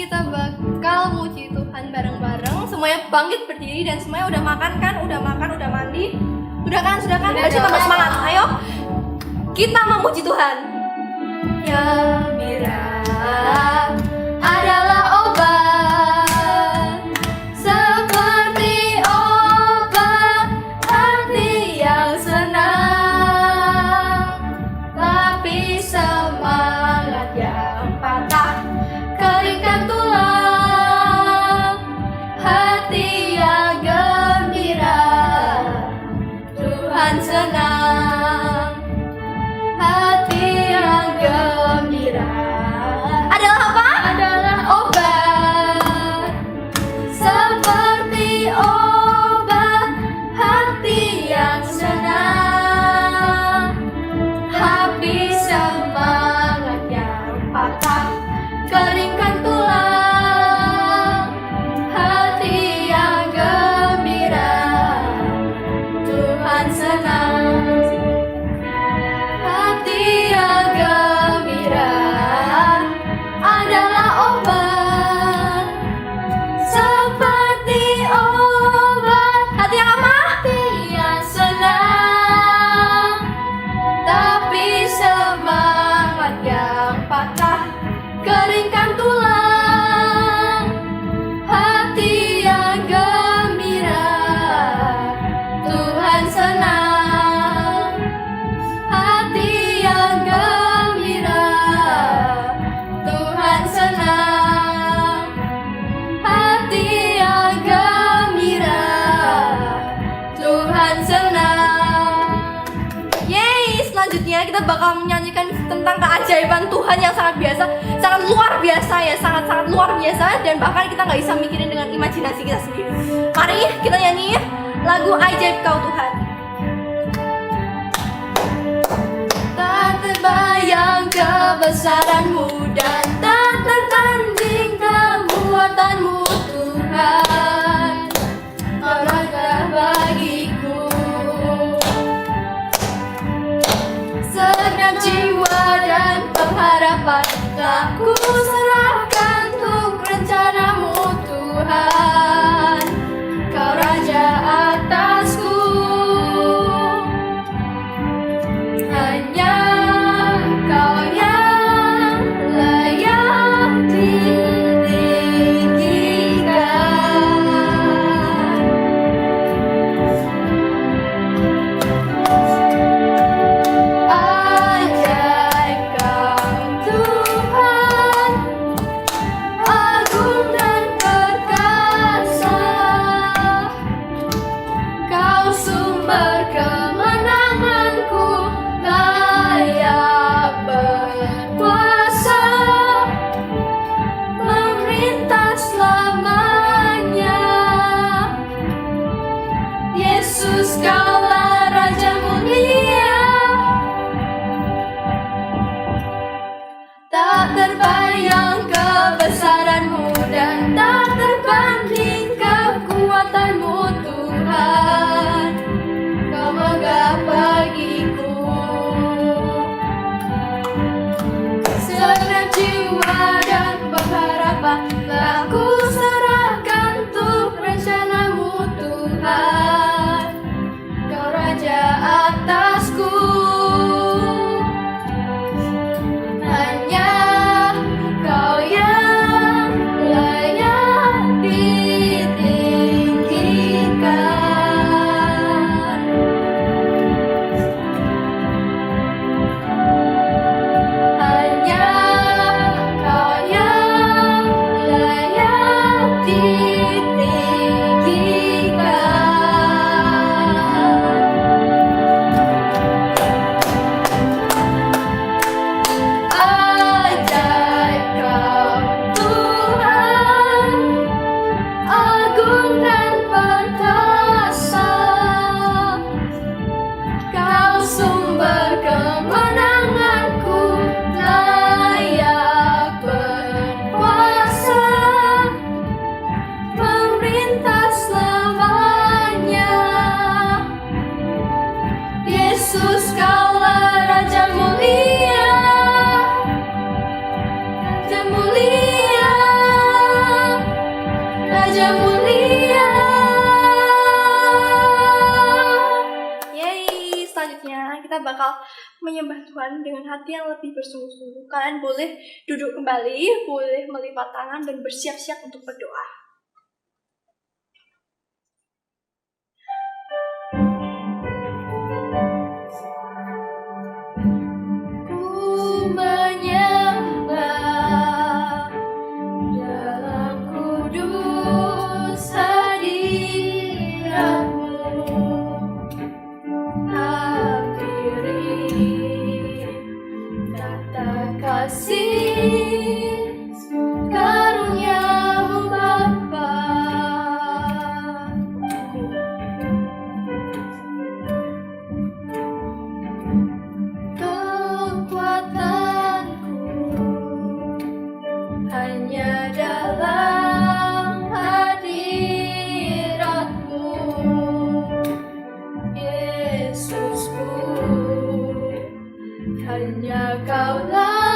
kita bakal muji Tuhan bareng-bareng. Semuanya bangkit berdiri dan semuanya udah makan kan? Udah makan, udah mandi. Sudah kan? Ayo tambah semangat. Ayo. Kita memuji Tuhan. Gembira adalah obat, seperti obat hati yang senang. Tapi semangat yang patah keringkan tulang. Hati yang gembira Tuhan senang. Hati yang gembira adalah apa? Adalah obat, seperti obat hati yang senang. Habis semangat yang patah keringkan tulang. Hati yang gembira Tuhan senang. Hati yang gembira adalah obat, seperti obat hati yang apa? Hati yang senang. Tapi semangat yang patah keringkan tulang. Hati yang gembira Tuhan senang. Hati yang gembira Tuhan senang. Hati yang gembira Tuhan senang. Yeay, selanjutnya kita bakal menyanyikan tentang keajaiban Tuhan yang sangat biasa, sangat luar biasa ya, sangat-sangat luar biasa, dan bahkan kita nggak bisa mikirin dengan imajinasi kita sendiri. Mari kita nyanyi lagu Ajaib Kau Tuhan. Tak terbayang kebesaran-Mu dan tak tertanding kekuatan-Mu Tuhan. Kau raja bagiku, segenap jiwa dan pengharapan telah ku serahkan untuk rencana-Mu Tuhan. Kau raja atasku, hanya Kau yang layak ditinggikan. Ajaib Kau Tuhan, agung dan perkasa. Kau sumber kemenanganku, layak berkuasa, memerintah selamanya. Yesus, Kaulah Raja mulia. Tak terbayang kebesaran-Mu dan tak terbanding kekuatan-Mu Tuhan. Kau megah bagiku, segenap jiwa dan pengharapan telah ku serahkan untuk rencana-Mu Tuhan. Kau raja atasku, hanya Kau yang layak ditinggikan. Hanya Kau yang layak menyembah Tuhan dengan hati yang lebih bersungguh-sungguh. Kalian boleh duduk kembali, boleh melipat tangan dan bersiap-siap untuk berdoa. Ku menyembah dalam kudus hadirat-Mu. Kasih karunia-Mu Bapa, kekuatanku hanya dalam hadirat-Mu, Yesusku, hanya Kaulah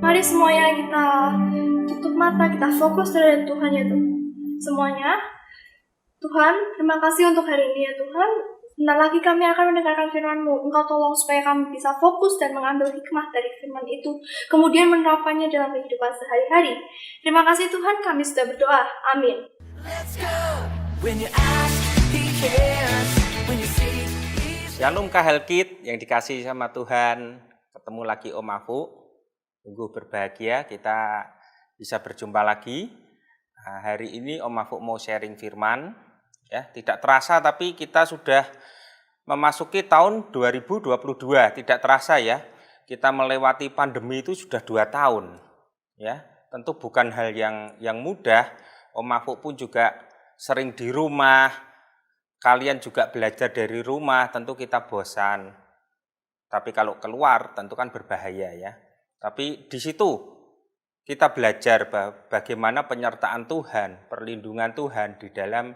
Mari semuanya kita tutup mata, kita fokus terhadap Tuhan ya Tuhan. Semuanya Tuhan, terima kasih untuk hari ini ya Tuhan. Sebentar lagi kami akan mendengarkan firman-Mu. Engkau tolong supaya kami bisa fokus dan mengambil hikmah dari firman itu, kemudian menerapkannya dalam kehidupan sehari-hari. Terima kasih Tuhan, kami sudah berdoa. Amin. Shalom Kahelkit yang dikasihi sama Tuhan. Ketemu lagi Om Afu. Sungguh berbahagia kita bisa berjumpa lagi. Nah, hari ini Om Afu mau sharing firman. Ya, tidak terasa tapi kita sudah memasuki tahun 2022. Tidak terasa ya. Kita melewati pandemi itu sudah 2 tahun. Ya, tentu bukan hal yang mudah. Om Afu pun juga sering di rumah. Kalian juga belajar dari rumah, tentu kita bosan. Tapi kalau keluar tentu kan berbahaya ya. Tapi di situ kita belajar bagaimana penyertaan Tuhan, perlindungan Tuhan di dalam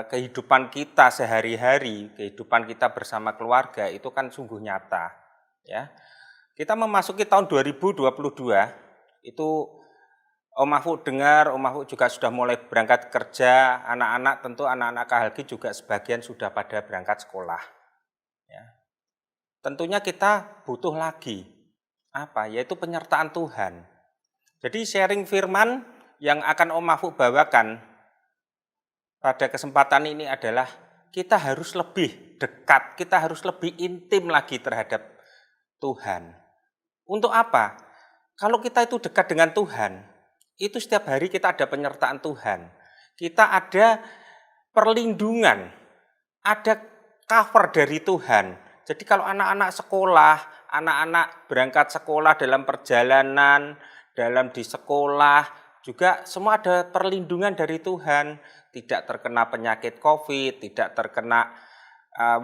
kehidupan kita sehari-hari, kehidupan kita bersama keluarga itu kan sungguh nyata. Ya, kita memasuki tahun 2022 itu Om Afu dengar, Om Afu juga sudah mulai berangkat kerja, anak-anak tentu anak-anak KHLG juga sebagian sudah pada berangkat sekolah. Ya. Tentunya kita butuh lagi apa? Yaitu penyertaan Tuhan. Jadi sharing firman yang akan Om Afu bawakan pada kesempatan ini adalah kita harus lebih dekat, kita harus lebih intim lagi terhadap Tuhan. Untuk apa? Kalau kita itu dekat dengan Tuhan, itu setiap hari kita ada penyertaan Tuhan. Kita ada perlindungan, ada cover dari Tuhan. Jadi kalau anak-anak sekolah, anak-anak berangkat sekolah dalam perjalanan, dalam di sekolah, juga semua ada perlindungan dari Tuhan. Tidak terkena penyakit COVID, tidak terkena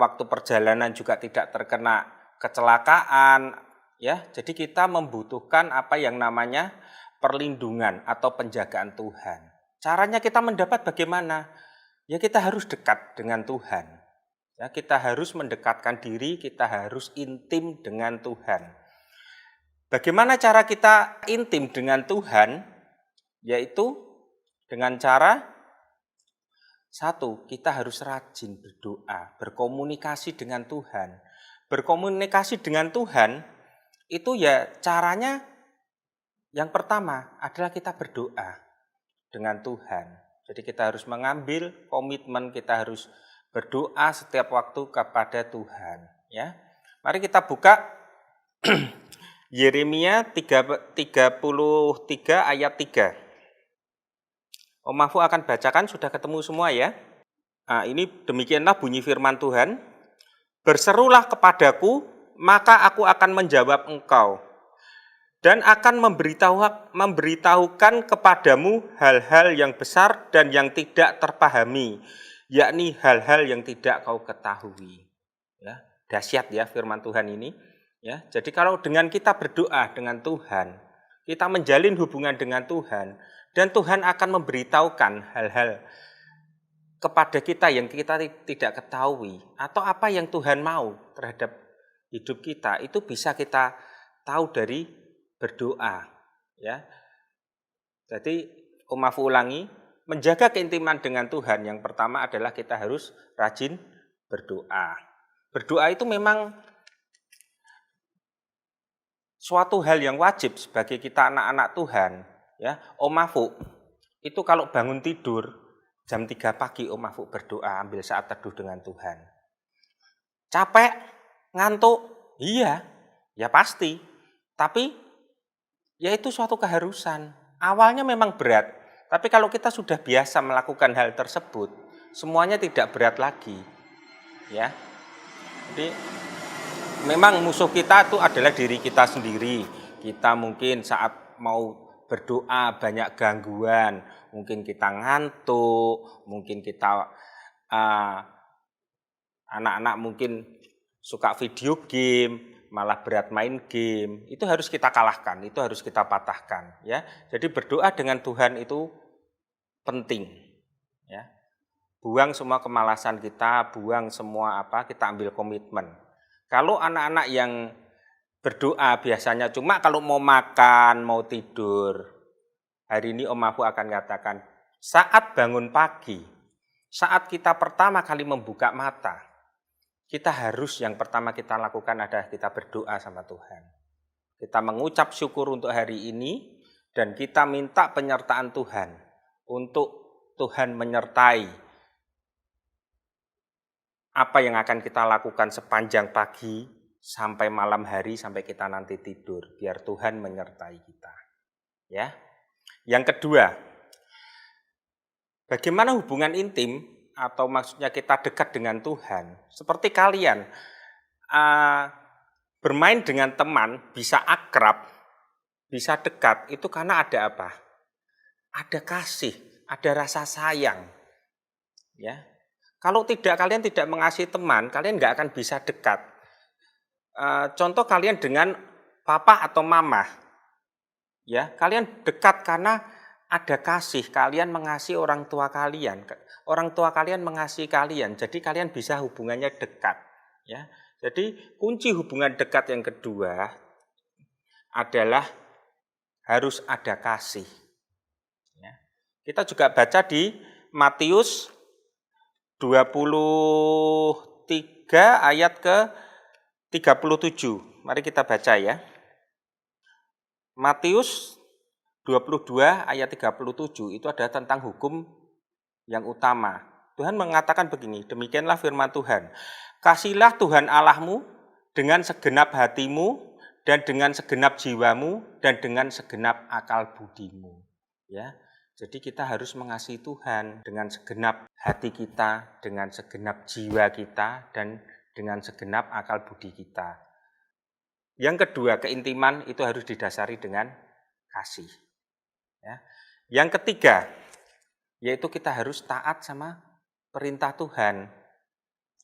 waktu perjalanan juga tidak terkena kecelakaan. Ya, jadi kita membutuhkan apa yang namanya perlindungan atau penjagaan Tuhan. Caranya kita mendapat bagaimana? Ya kita harus dekat dengan Tuhan. Ya, kita harus mendekatkan diri, kita harus intim dengan Tuhan. Bagaimana cara kita intim dengan Tuhan? Yaitu dengan cara satu, kita harus rajin berdoa, berkomunikasi dengan Tuhan. Berkomunikasi dengan Tuhan itu ya caranya yang pertama adalah kita berdoa dengan Tuhan. Jadi kita harus mengambil komitmen, kita harus berdoa setiap waktu kepada Tuhan. Ya, mari kita buka Yeremia 33 ayat 3. Om Afu akan bacakan, sudah ketemu semua ya. Nah, ini demikianlah bunyi firman Tuhan. Berserulah kepadaku, maka aku akan menjawab engkau. Dan akan memberitahukan kepadamu hal-hal yang besar dan yang tidak terpahami. Yakni hal-hal yang tidak kau ketahui. Ya, dahsyat ya firman Tuhan ini. Ya, jadi kalau dengan kita berdoa dengan Tuhan, kita menjalin hubungan dengan Tuhan, dan Tuhan akan memberitahukan hal-hal kepada kita yang kita tidak ketahui. Atau apa yang Tuhan mau terhadap hidup kita, itu bisa kita tahu dari berdoa. Ya. Jadi Om Afu ulangi, menjaga keintiman dengan Tuhan yang pertama adalah kita harus rajin berdoa. Berdoa itu memang suatu hal yang wajib sebagai kita anak-anak Tuhan. Ya, Om Afu itu kalau bangun tidur jam 3 pagi Om Afu berdoa, ambil saat teduh dengan Tuhan. Capek, ngantuk, iya, ya pasti. Tapi ya itu suatu keharusan. Awalnya memang berat, tapi kalau kita sudah biasa melakukan hal tersebut, semuanya tidak berat lagi. Ya. Jadi memang musuh kita itu adalah diri kita sendiri. Kita mungkin saat mau berdoa banyak gangguan, mungkin kita ngantuk, mungkin kita anak-anak mungkin suka video game, malah berat main game, itu harus kita kalahkan, itu harus kita patahkan. Ya, jadi berdoa dengan Tuhan itu penting. Ya, buang semua kemalasan kita, buang semua kita ambil komitmen. Kalau anak-anak yang berdoa biasanya cuma kalau mau makan, mau tidur. Hari ini Om Afu akan katakan, saat bangun pagi, saat kita pertama kali membuka mata, kita harus yang pertama kita lakukan adalah kita berdoa sama Tuhan. Kita mengucap syukur untuk hari ini dan kita minta penyertaan Tuhan untuk Tuhan menyertai apa yang akan kita lakukan sepanjang pagi sampai malam hari sampai kita nanti tidur, biar Tuhan menyertai kita. Ya. Yang kedua, bagaimana hubungan intim atau maksudnya kita dekat dengan Tuhan? Seperti kalian bermain dengan teman bisa akrab, bisa dekat, itu karena ada apa? Ada kasih, ada rasa sayang. Ya. Kalau tidak, kalian tidak mengasihi teman, kalian nggak akan bisa dekat. Contoh kalian dengan papa atau mama, ya, kalian dekat karena ada kasih, kalian mengasihi orang tua kalian mengasihi kalian, jadi kalian bisa hubungannya dekat. Ya, jadi kunci hubungan dekat yang kedua adalah harus ada kasih. Ya. Kita juga baca di Matius 23 ayat ke-37. Mari kita baca ya. Matius 22 ayat 37 itu adalah tentang hukum yang utama. Tuhan mengatakan begini, demikianlah firman Tuhan. Kasihlah Tuhan Allahmu dengan segenap hatimu dan dengan segenap jiwamu dan dengan segenap akal budimu. Ya. Jadi kita harus mengasihi Tuhan dengan segenap hati kita, dengan segenap jiwa kita, dan dengan segenap akal budi kita. Yang kedua, keintiman itu harus didasari dengan kasih. Ya. Yang ketiga, yaitu kita harus taat sama perintah Tuhan.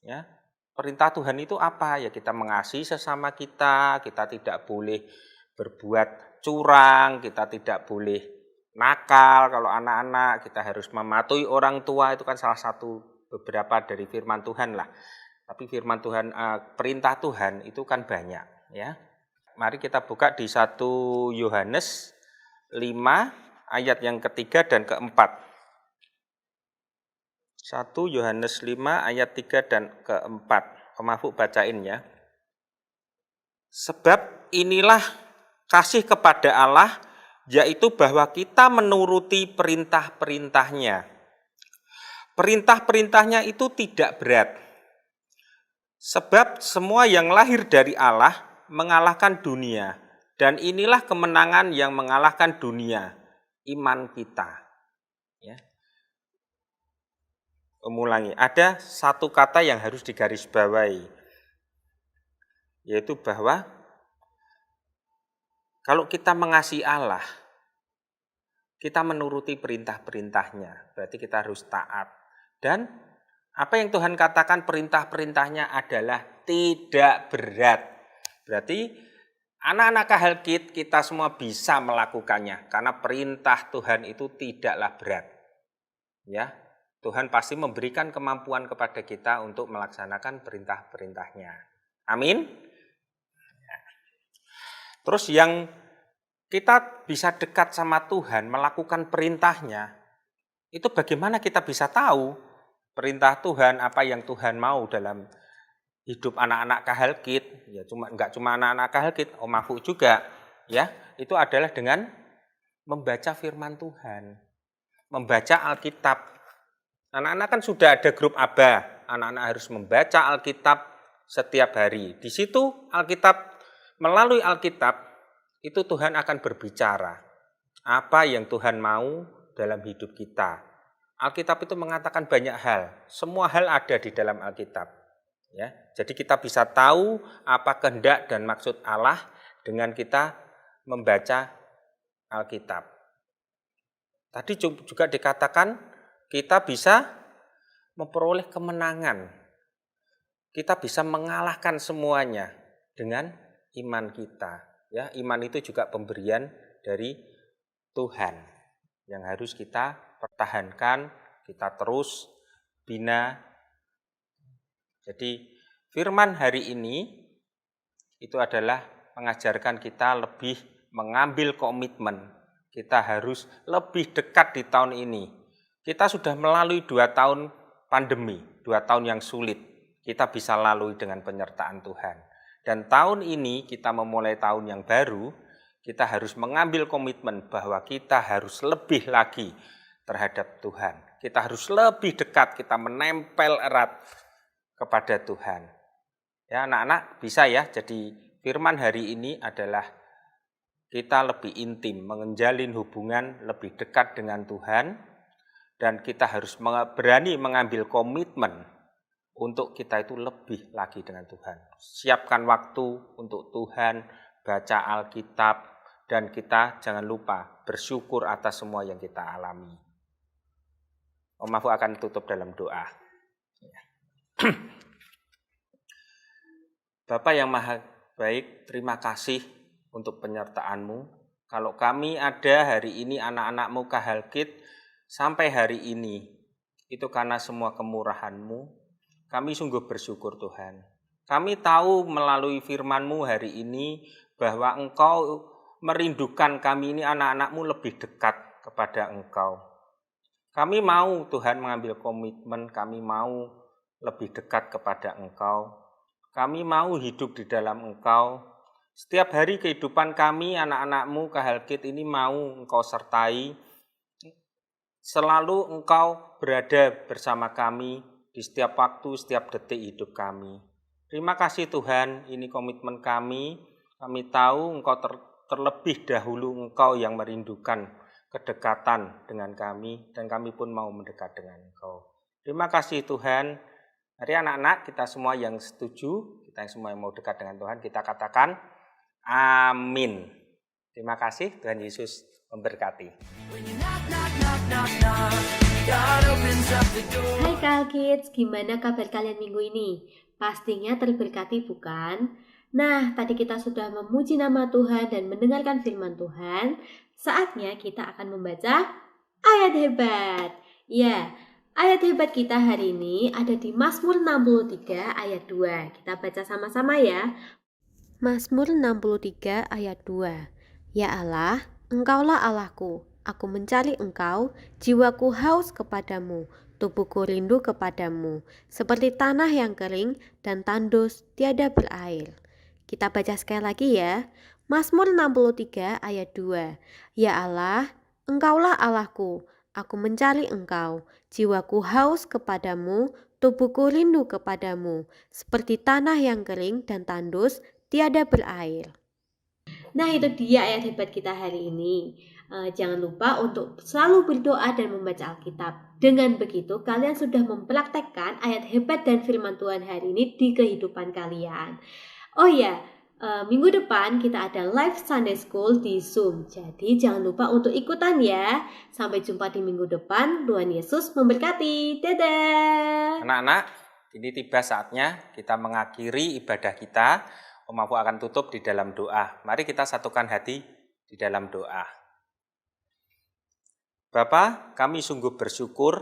Ya. Perintah Tuhan itu apa? Ya kita mengasihi sesama kita tidak boleh berbuat curang, kita tidak boleh nakal kalau anak-anak, kita harus mematuhi orang tua, itu kan salah satu beberapa dari firman Tuhan lah. Tapi firman Tuhan, perintah Tuhan itu kan banyak ya. Mari kita buka di 1 Yohanes 5 ayat yang ketiga dan keempat. 1 Yohanes 5 ayat 3 dan keempat. Om Mahfud bacain ya. Sebab inilah kasih kepada Allah, yaitu bahwa kita menuruti perintah-perintahnya. Perintah-perintahnya itu tidak berat. Sebab semua yang lahir dari Allah mengalahkan dunia. Dan inilah kemenangan yang mengalahkan dunia, iman kita. Ya. Ulangi, ada satu kata yang harus digarisbawahi, yaitu bahwa kalau kita mengasihi Allah, kita menuruti perintah-perintahnya, berarti kita harus taat. Dan apa yang Tuhan katakan perintah-perintahnya adalah tidak berat. Berarti anak-anak KHLKID kita semua bisa melakukannya, karena perintah Tuhan itu tidaklah berat. Ya, Tuhan pasti memberikan kemampuan kepada kita untuk melaksanakan perintah-perintahnya. Amin. Terus yang kita bisa dekat sama Tuhan, melakukan perintahnya, itu bagaimana kita bisa tahu perintah Tuhan, apa yang Tuhan mau dalam hidup anak-anak KHLKID? Ya, enggak cuma anak-anak KHLKID, Om Mahfud juga, ya. Itu adalah dengan membaca firman Tuhan, membaca Alkitab. Anak-anak kan sudah ada grup ABA, anak-anak harus membaca Alkitab setiap hari. Di situ Alkitab, melalui Alkitab, itu Tuhan akan berbicara. Apa yang Tuhan mau dalam hidup kita. Alkitab itu mengatakan banyak hal. Semua hal ada di dalam Alkitab. Ya, jadi kita bisa tahu apa kehendak dan maksud Allah dengan kita membaca Alkitab. Tadi juga dikatakan kita bisa memperoleh kemenangan. Kita bisa mengalahkan semuanya dengan iman kita. Ya, iman itu juga pemberian dari Tuhan yang harus kita pertahankan, kita terus bina. Jadi firman hari ini itu adalah mengajarkan kita lebih mengambil komitmen. Kita harus lebih dekat di tahun ini Kita sudah melalui 2 tahun pandemi, 2 tahun yang sulit. Kita bisa lalui dengan penyertaan Tuhan. Dan tahun ini kita memulai tahun yang baru, kita harus mengambil komitmen bahwa kita harus lebih lagi terhadap Tuhan. Kita harus lebih dekat, kita menempel erat kepada Tuhan. Ya, anak-anak bisa ya, jadi firman hari ini adalah kita lebih intim, menjalin hubungan lebih dekat dengan Tuhan, dan kita harus berani mengambil komitmen untuk kita itu lebih lagi dengan Tuhan. Siapkan waktu untuk Tuhan, baca Alkitab, dan kita jangan lupa bersyukur atas semua yang kita alami. Om Mahfud akan tutup dalam doa. Bapa yang Maha Baik, terima kasih untuk penyertaan-Mu. Kalau kami ada hari ini anak-anak-Mu Kahalkit sampai hari ini, itu karena semua kemurahan-Mu. Kami sungguh bersyukur Tuhan. Kami tahu melalui firman-Mu hari ini bahwa Engkau merindukan kami ini anak-anak-Mu lebih dekat kepada Engkau. Kami mau Tuhan mengambil komitmen, kami mau lebih dekat kepada Engkau. Kami mau hidup di dalam Engkau. Setiap hari kehidupan kami, anak-anak-Mu Kahalkit ini mau Engkau sertai. Selalu Engkau berada bersama kami di setiap waktu, setiap detik hidup kami. Terima kasih Tuhan, ini komitmen kami. Kami tahu Engkau terlebih dahulu Engkau yang merindukan kedekatan dengan kami, dan kami pun mau mendekat dengan Engkau. Terima kasih Tuhan. Hari anak-anak, kita semua yang setuju, kita semua yang mau dekat dengan Tuhan, kita katakan amin. Terima kasih, Tuhan Yesus memberkati. Hai Kalkids, gimana kabar kalian minggu ini? Pastinya terberkati bukan? Nah, tadi kita sudah memuji nama Tuhan dan mendengarkan firman Tuhan. Saatnya kita akan membaca ayat hebat. Ya, ayat hebat kita hari ini ada di Mazmur 63 ayat 2. Kita baca sama-sama ya. Mazmur 63 ayat 2. Ya Allah, Engkaulah Allahku, aku mencari Engkau, jiwaku haus kepadamu, tubuhku rindu kepadamu, seperti tanah yang kering dan tandus tiada berair. Kita baca sekali lagi ya. Mazmur 63 ayat 2. Ya Allah, Engkaulah Allahku, aku mencari Engkau, jiwaku haus kepadamu, tubuhku rindu kepadamu, seperti tanah yang kering dan tandus tiada berair. Nah, itu dia ayat hebat kita hari ini. Jangan lupa untuk selalu berdoa dan membaca Alkitab. Dengan begitu, kalian sudah mempraktekkan ayat hebat dan firman Tuhan hari ini di kehidupan kalian. Oh ya, minggu depan kita ada live Sunday School di Zoom. Jadi jangan lupa untuk ikutan ya. Sampai jumpa di minggu depan. Tuhan Yesus memberkati. Dadah. Anak-anak, ini tiba saatnya kita mengakhiri ibadah kita. Om Mahfud akan tutup di dalam doa. Mari kita satukan hati di dalam doa. Bapa, kami sungguh bersyukur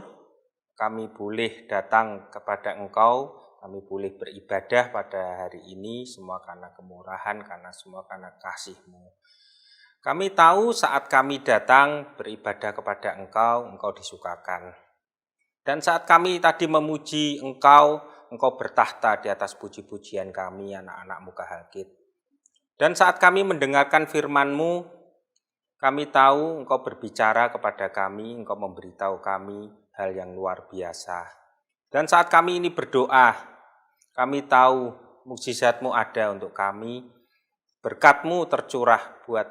kami boleh datang kepada Engkau, kami boleh beribadah pada hari ini, semua karena kemurahan, semua karena kasih-Mu. Kami tahu saat kami datang beribadah kepada Engkau, Engkau disukakan. Dan saat kami tadi memuji Engkau, Engkau bertahta di atas puji-pujian kami, anak-anak-Mu Kahalkit. Dan saat kami mendengarkan firman-Mu, kami tahu Engkau berbicara kepada kami, Engkau memberitahu kami hal yang luar biasa. Dan saat kami ini berdoa, kami tahu mukjizat-Mu ada untuk kami, berkat-Mu tercurah buat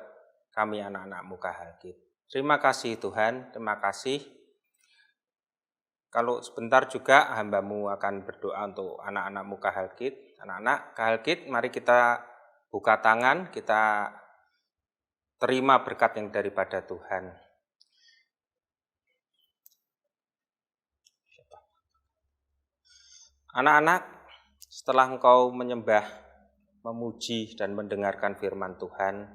kami anak-anak-Mu Kahalkit. Terima kasih Tuhan, terima kasih. Kalau sebentar juga hamba-Mu akan berdoa untuk anak-anak-Mu Kahalkit. Anak-anak Kahalkit, mari kita buka tangan, kita terima berkat yang daripada Tuhan. Anak-anak, setelah engkau menyembah, memuji, dan mendengarkan firman Tuhan,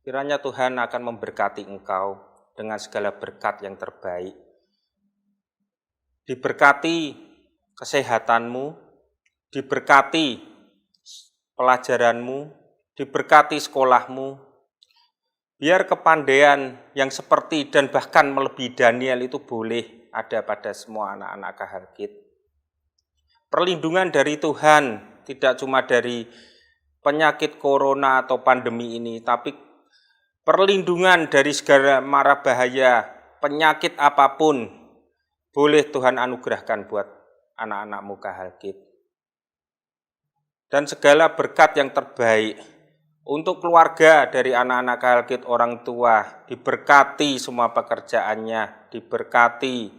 kiranya Tuhan akan memberkati engkau dengan segala berkat yang terbaik. Diberkati kesehatanmu, diberkati pelajaranmu, diberkati sekolahmu. Biar kepandaian yang seperti dan bahkan melebihi Daniel itu boleh ada pada semua anak-anak KHLKIT. Perlindungan dari Tuhan tidak cuma dari penyakit corona atau pandemi ini, tapi perlindungan dari segala mara bahaya, penyakit apapun, boleh Tuhan anugerahkan buat anak-anakmu KHLKIT. Dan segala berkat yang terbaik untuk keluarga dari anak-anak KHLKIT, orang tua, diberkati semua pekerjaannya, diberkati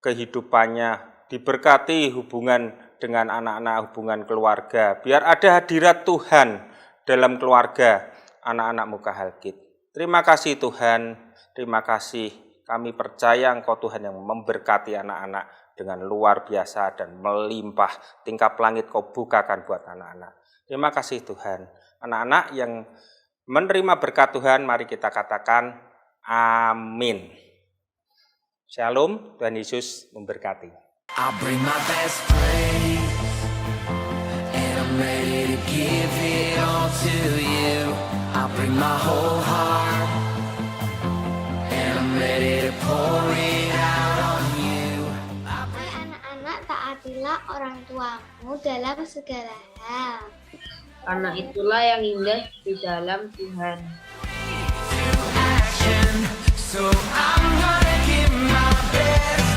kehidupannya, diberkati hubungan dengan anak-anak, hubungan keluarga. Biar ada hadirat Tuhan dalam keluarga anak-anakmu KHLKIT. Terima kasih Tuhan, terima kasih. Kami percaya Engkau Tuhan yang memberkati anak-anak dengan luar biasa dan melimpah. Tingkap langit Kau bukakan buat anak-anak. Terima kasih Tuhan. Anak-anak yang menerima berkat Tuhan, mari kita katakan amin. Shalom, Tuhan Yesus memberkati. I'll bring my best praise, and I'm ready to give it all to you. I'll bring my whole heart, and I'm ready to pour it out on you. Hai anak-anak, taatilah orang tuamu dalam segala hal. Karena itulah yang indah di dalam Tuhan. So I'm gonna give my best.